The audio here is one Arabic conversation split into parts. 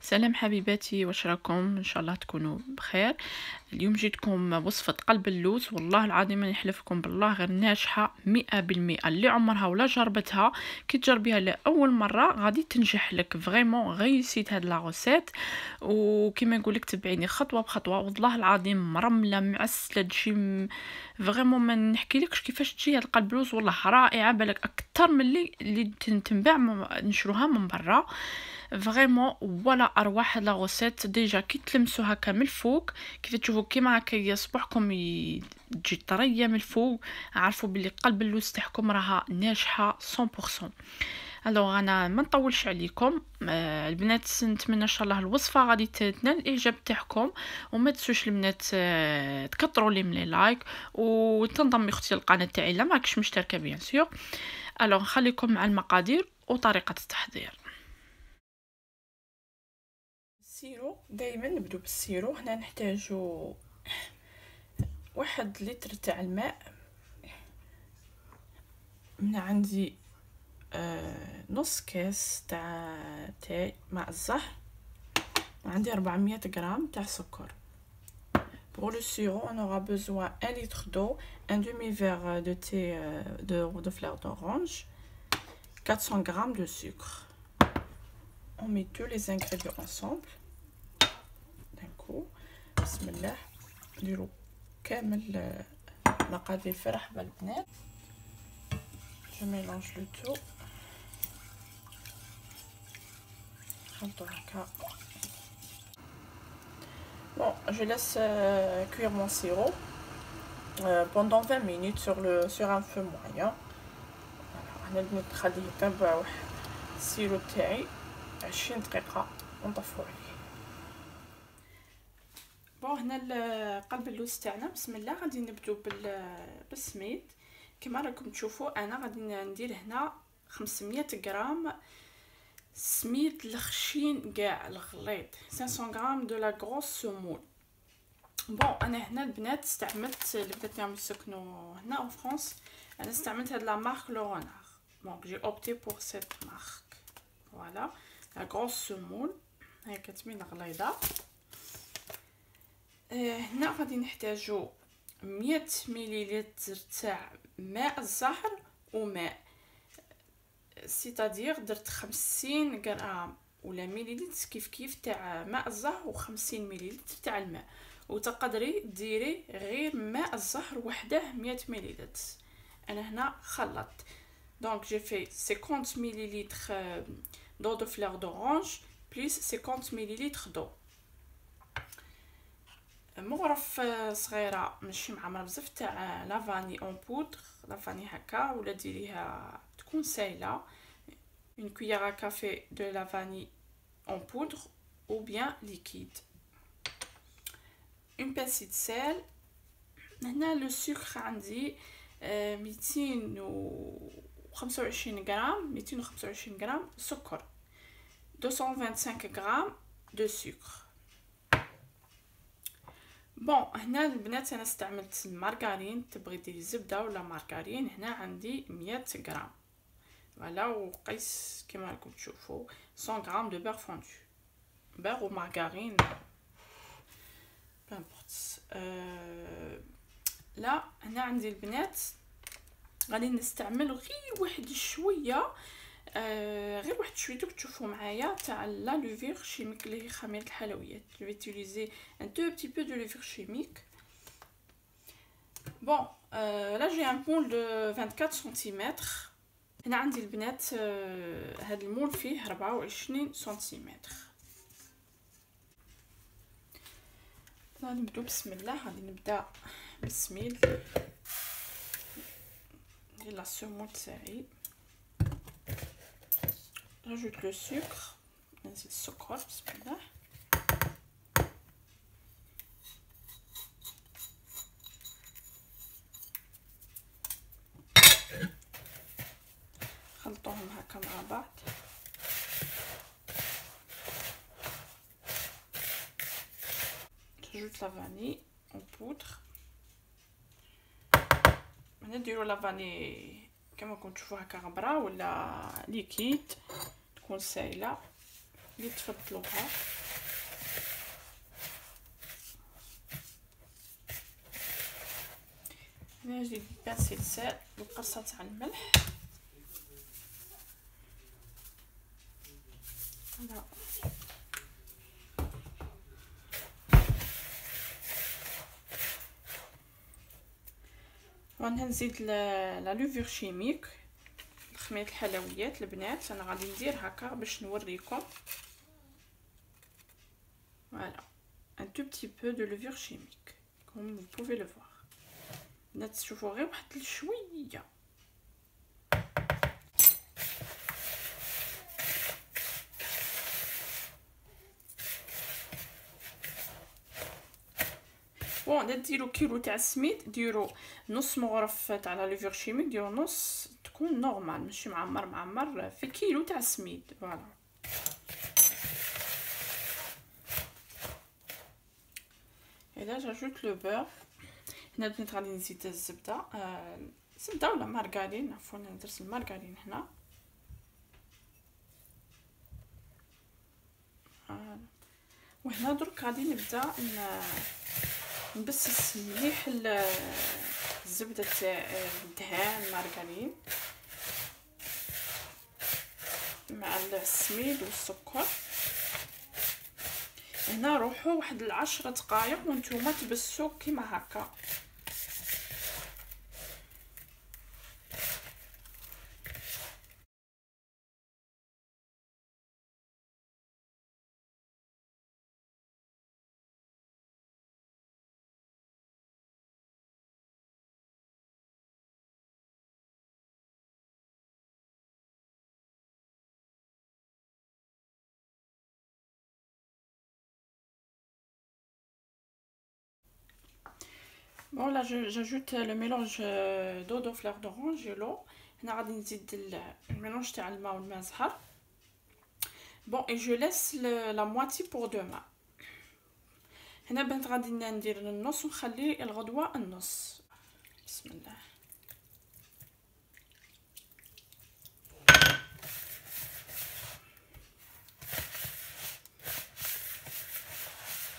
سلام حبيباتي، واش راكم؟ ان شاء الله تكونوا بخير. اليوم جيتكم وصفة قلب اللوز، والله العظيم نحلفكم بالله غير ناجحة 100%. اللي عمرها ولا جربتها كي تجربيها لأول مرة غادي تنجح لك فريمون. غيسيت هاد لاغوسيت وكما نقولك تبعيني خطوة بخطوة، والله العظيم مرملة معسلة تجي فريمون ما نحكيلكش كيفاش تجي هاد القلب اللوز. والله رائعة، بالك اكثر من اللي تنباع نشروها من برا فريمون. ولا اروح لا غوسيت ديجا كي تلمسوا هكا من الفوق كيف تشوفوا كيما هكا صبحكم تجي طريه من الفوق، عارفوا باللي قلب اللوز تاعكم راها ناجحه 100%. الوغ انا ما نطولش عليكم البنات، نتمنى ان شاء الله الوصفه غادي تنال الاعجاب تاعكم. وما تنسوش البنات تكثروا لي من لايك وتنضمي اختي للقناه تاعي الا ماكش مشتركه بيان سور. الوغ نخليكم مع المقادير وطريقه التحضير. السيرو دائما نبدو بالسيرو. هنا نحتاجو 1 لتر تاع الماء. من عندي نص كاس تاع ماء الزهر. عندي 400 غرام تاع سكر. Pour le sirop, on aura besoin 1 litre d'eau, un demi-verre de thé de fleurs d'orange, 400 grammes de sucre. On met tous les ingrédients ensemble. D'un coup, bismillah, نديرو كامل مقادير في رحبة البنات. Je mélange le tout. نخلطو هكا. Bon, je laisse cuire mon sirop pendant 20 minutes sur un feu moyen. هنا البنات نخليه يطيب السيرو تاعي 20 دقيقة ونطفو عليه. بون هنا قلب اللوز تاعنا بسم الله. غادي نبداو بالسميد. كما راكم تشوفوا انا غادي ندير هنا 500 غرام سميد الخشين كاع الغليظ، 500 غرام دو لا غروس سمول. بون انا هنا البنات استعملت البنات اللي يسكنوا هنا او فرنسا، انا استعملت هاد لا مارك لورونار. دونك جي اوبتي بور سيت مارك. فوالا لا غروس سمول هي كتبين غليظه. هنا غادي نحتاجو 100 مليلتر تاع ماء الزهر وماء، سيتادير درت 50 غرام ولا مليلتر كيف تاع ماء الزهر و50 مليلتر تاع الماء. وتقدري ديري غير ماء الزهر وحده 100 مليلتر. انا هنا خلطت. دونك جي في 50 مليلتر دو دو فلور دورانج بلس 50 مليلتر دو. مغرف صغيره ماشي معمره بزاف تاع لافاني اون بودر، لافاني هكا ولا ديريها تكون سايله. une cuillère à café de la vanille en poudre ou bien liquide, une pincée de sel. هنا le sucre عندي 225 غرام، 225 غرام سكر، 225 غرام de sucre. بون هنا البنات انا استعملت المارغرين، تبغي ديري زبده ولا مارغرين. هنا عندي 100 غرام. فوالا وقيس كما راكم تشوفوا 100 غرام دو بير فوندو، بير ومارغرين بامبورت. لا هنا عندي البنات غادي نستعمل غير واحد شويه، غير واحد شويه دوك تشوفوا معايا تاع لا لوفير شيميك اللي هي خميره الحلويات. جو utiliser un tout petit peu de levure chimique. Bon, là j'ai un moule de 24 cm. هنا عندي البنات هذا المول فيه 24 سنتيمتر. غادي نبداو بسم الله. غادي نبدا بالسميد ديال لا سومول تاعي. نزيد لو سكر، نزيد السكر بسم الله. خلطوهم هكا مع بعض. نزيد لا فاني اون بودر. نديرو لا فاني كما كنتو تشوفوا هكا غبره ولا ليكيد تكون سايله. اللي تفضلوها. هنا نجي بان سلسال بالقرصه تاع الملح. هنا وانا نزيد لا لوفور شيميك، خميره الحلويات البنات. انا غادي ندير هكا باش نوريكم. فوالا un tout petit peu de levure chimique comme vous pouvez le voir. البنات تشوفوا غير واحد شويه. بون ديروا كيلو تاع السميد، ديروا نص مغرف تاع لا لوفور شيميك، ديروا نص تكون نورمال ماشي معمر في كيلو تاع السميد. فوالا اذا جاجوت لو بور. هنا البنات غادي نزيد الزبده، زبده ولا مارغرين، عفوا انا درت المارغرين هنا. وهنا درك غادي نبدا نبسس مليح الزبده تاع الدهان المارغرين مع السميد والسكر. هنا روحوا واحد 10 دقائق وانتوما تبسوا كيما هكا. Bon là j'ajoute le mélange d'eau de fleur d'orange et l'eau. هنا غادي نزيد الميلونج تاع الماء والماء زهر. Bon et je laisse la moitié pour demain. هنا بنت غادي ندير النص ونخلي الغدوه النص. بسم الله.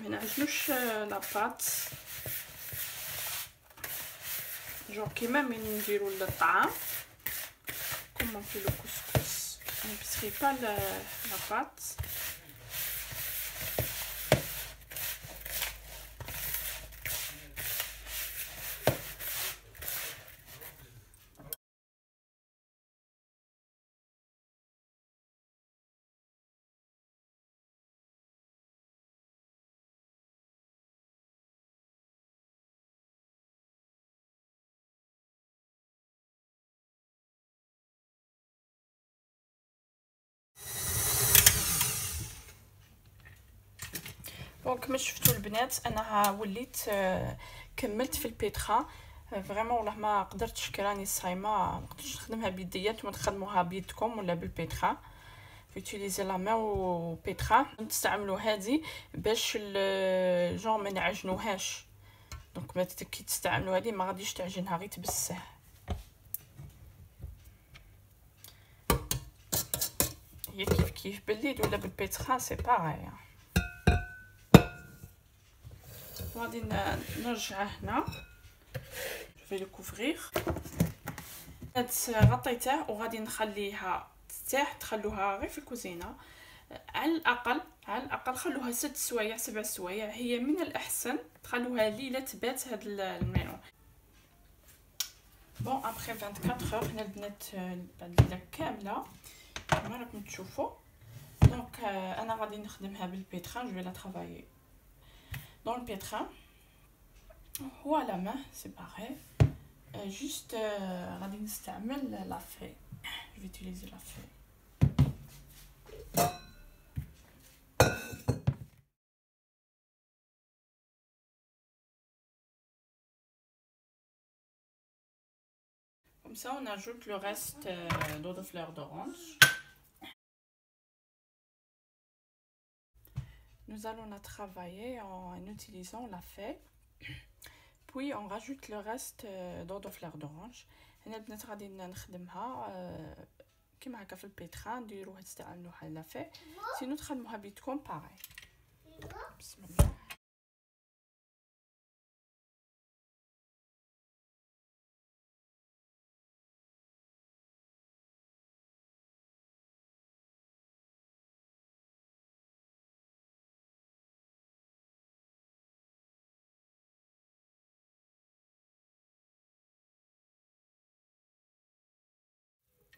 ما نعجنوش لاباط جو كيما من نديرو الطعام كوم في لو كسكس. on ne pas la pâte. دونك كما شفتوا البنات انا وليت كملت في البيترا فريمون. والله ما قدرتش كراني صايمه، ما قدرتش نخدمها بيديا. نتوما تخدموها بيدكم ولا بالبيترا، فيتيليزي لا مان و بيترا. نستعملوا هذه باش جون ما نعجنوهاش. دونك ما كي تستعملوا هذه ما غاديش تعجنها، غير تبسه. هي كيف باليد ولا بالبيترا سي باغي. غادي نرجعه هنا. جو في لو كوفرير. غطيته وغادي نخليها ترتاح. تخلوها غير في الكوزينه على الاقل خلوها 6 سوايع 7 سوايع. هي من الاحسن تخلوها ليله تبات هاد الميلون. بون ابري 24 اور هنا البنات بعد الليله كامله كما راكم تشوفوا. دونك انا غادي نخدمها بالبيتران. جو في لا ترافايي dans le pétrin ou à la main, c'est pareil. Juste غادي نستعمل la feuille. Je vais utiliser la feuille. Comme ça on ajoute le reste d'eau de fleur d'orange. Nous allons la travailler en utilisant la feuille. Puis on rajoute le reste d'eau de fleur d'orange. هنا البنات غادي نخدمها كيما هكا في البيتران نديروها تستعملوها لافي سينو تخدموها بيدكم باغي. بسم الله.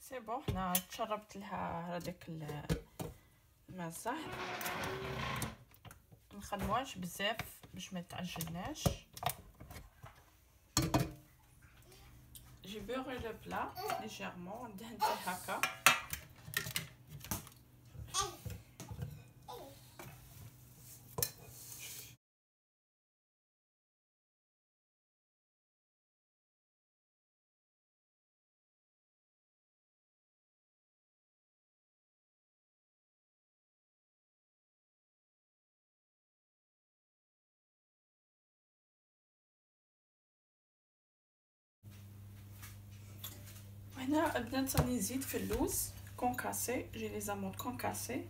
سي بون هنا تشربت لها هذاك الماء الزهر، نخدموهاش بزاف باش ما تعجناش. جي بوري لو بلا ليجيرمون دهنته هكا هنا. البنات راني نزيد في اللوز كونكاسي، جي لي زاموند كونكاسي.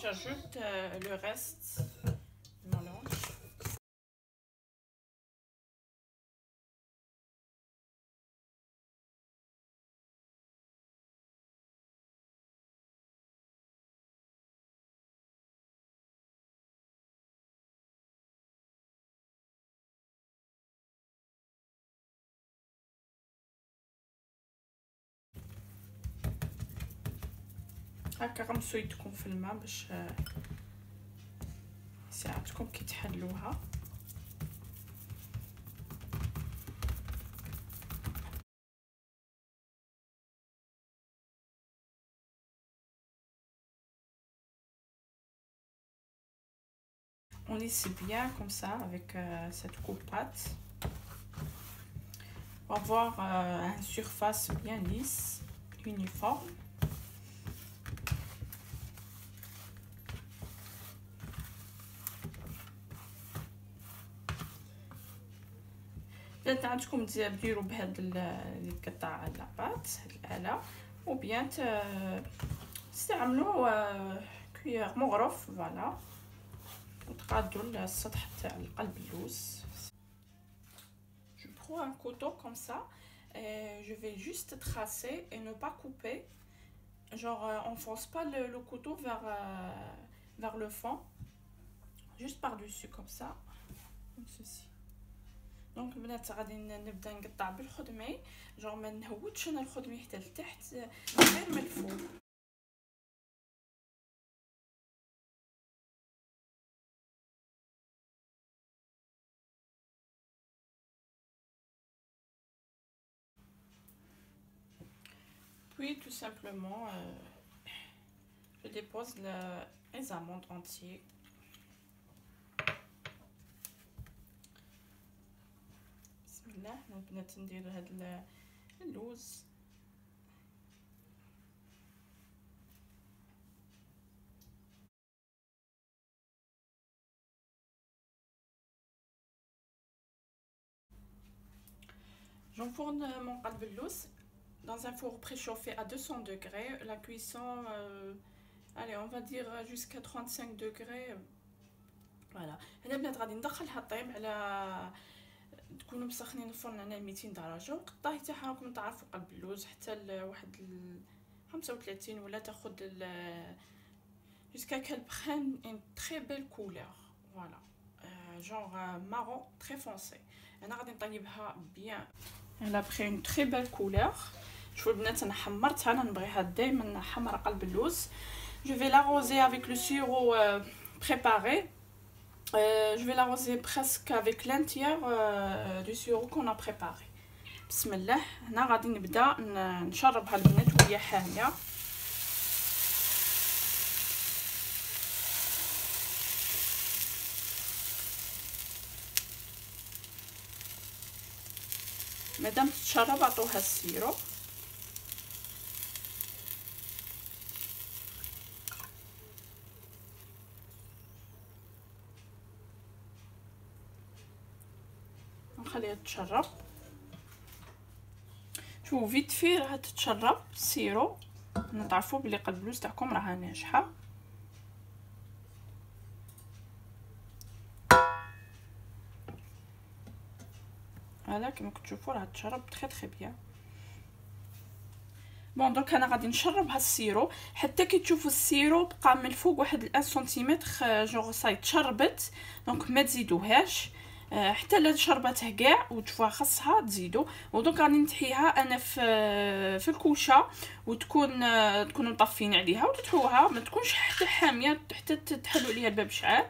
j'ajoute le reste du mélange. هكا غمسو يدكم في الماء باش يساعدكم كي تحلوها. On lisse bien comme ça avec cette coupe-pâte. On va avoir une surface bien lisse, uniforme. إذا عندكم ديروا بهاد القطع لاباط هاد الآلة، وبيان تستعملوا كوير مغرف فوالا وتقادوا السطح تاع القلب اللوز. Je prends un couteau comme ça et je vais juste tracer et ne pas couper. Genre on force pas le couteau vers le fond, juste par-dessus comme ça, comme ceci. دونك البنات غادي نبدا نقطع بالخدمي، جونغ ما نهودش انا الخدمي حتى لتحت غير من الفوق. Puis tout simplement je dépose les amandes entières. لا البنات ندير هاد اللوز j'enfourne mon قلب اللوز dans un four préchauffé à 200 degrés. La cuisson allez on va dire jusqu'à 35 degrés. voilà. هنا البنات غادي ندخلها طيب على تكونوا مسخنين الفرن على 200 درجه، وقطاي تاعها راكم تعرفوا قلب اللوز حتى لواحد 35 ولا تاخذ jusqu'à qu'elle prenne une très belle couleur. voilà genre marron très foncé. انا غادي نطيبها bien. elle a pris une très belle couleur. شوفوا البنات انا حمرتها، انا نبغيها دائما حمراء قلب اللوز. je vais l'arroser avec le sirop préparé. Je vais l'arroser presque avec l'entière du sirop qu'on a préparé. بسم الله. هنا غادي نبدا نشربها البنات وهي حاميه. مادام تتشرب عطوها السيرو. ونخليها تتشرب. شوفوا فيت في راها تتشرب السيرو، تعرفوا بلي قلب اللوز تاعكم راها ناجحه. هذا كما كتشوفوا راه تشرب تري بيان. بون دونك انا غادي نشرب هاد السيرو حتى كي تشوفوا السيرو بقى من الفوق واحد 1 سنتيمتر جوغ صاي تشربت. دونك ما تزيدوهاش حتى لا شربتها كاع وتشوفوها خاصها تزيدوا. ودونك غادي نتحيها انا في الكوشه، تكونوا مطفين عليها وتتحوها، ما تكونش حتى حاميه حتى تحلوا عليها الباب شعال،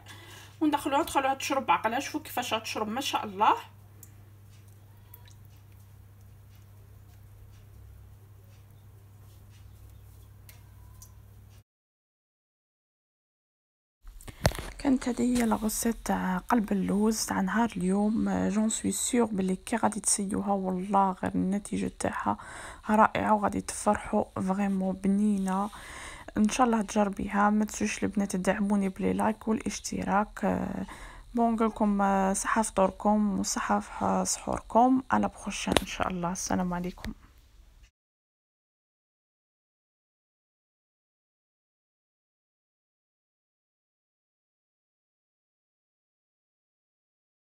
وندخلوها تخلوها تشرب بعقلها. شوفوا كيفاش تشرب ما شاء الله. كانت هذه هي لاغوسيت تاع قلب اللوز تاع نهار اليوم. جون سوي سيغ بلي كي غادي تسيوها والله غير النتيجه تاعها رائعه وغادي تفرحوا فريمون بنينه. ان شاء الله تجربيها. ما تنسوش البنات تدعموني بلي لايك والاشتراك. بون نقولكم صحه فطوركم وصحه سحوركم. على بروشين ان شاء الله. السلام عليكم.